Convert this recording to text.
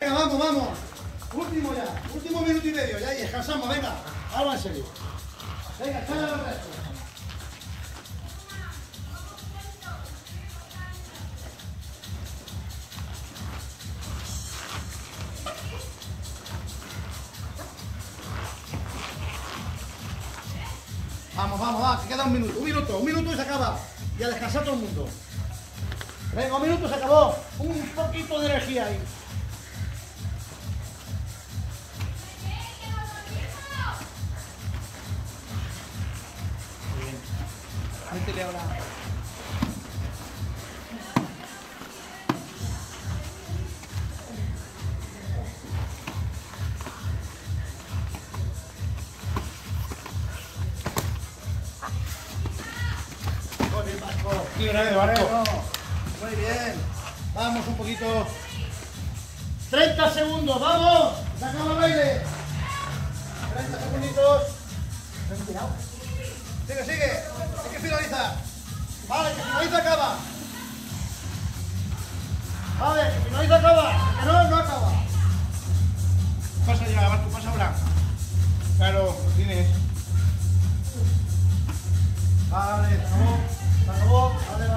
Venga, vamos, vamos. Último ya. Último minuto y medio. Ya descansamos, venga. Ahora en serio. Venga, echale los restos. Vamos, vamos, va, que queda un minuto y se acaba. Y a descansar todo el mundo. Venga, un minuto, se acabó. Un poquito de energía ahí. Muy bien. Métele ahora. Libre de barco. Muy bien. Vamos un poquito. 30 segundos, vamos. Se acaba el baile. 30 segunditos. Sigue, sigue. Hay que finalizar. Vale, que finaliza acaba. Vale, que finaliza acaba. Que no, no acaba. Pasa ya, barco, pasa ahora. Claro, lo tienes. Vale, se acabó. Se acabó. Vale.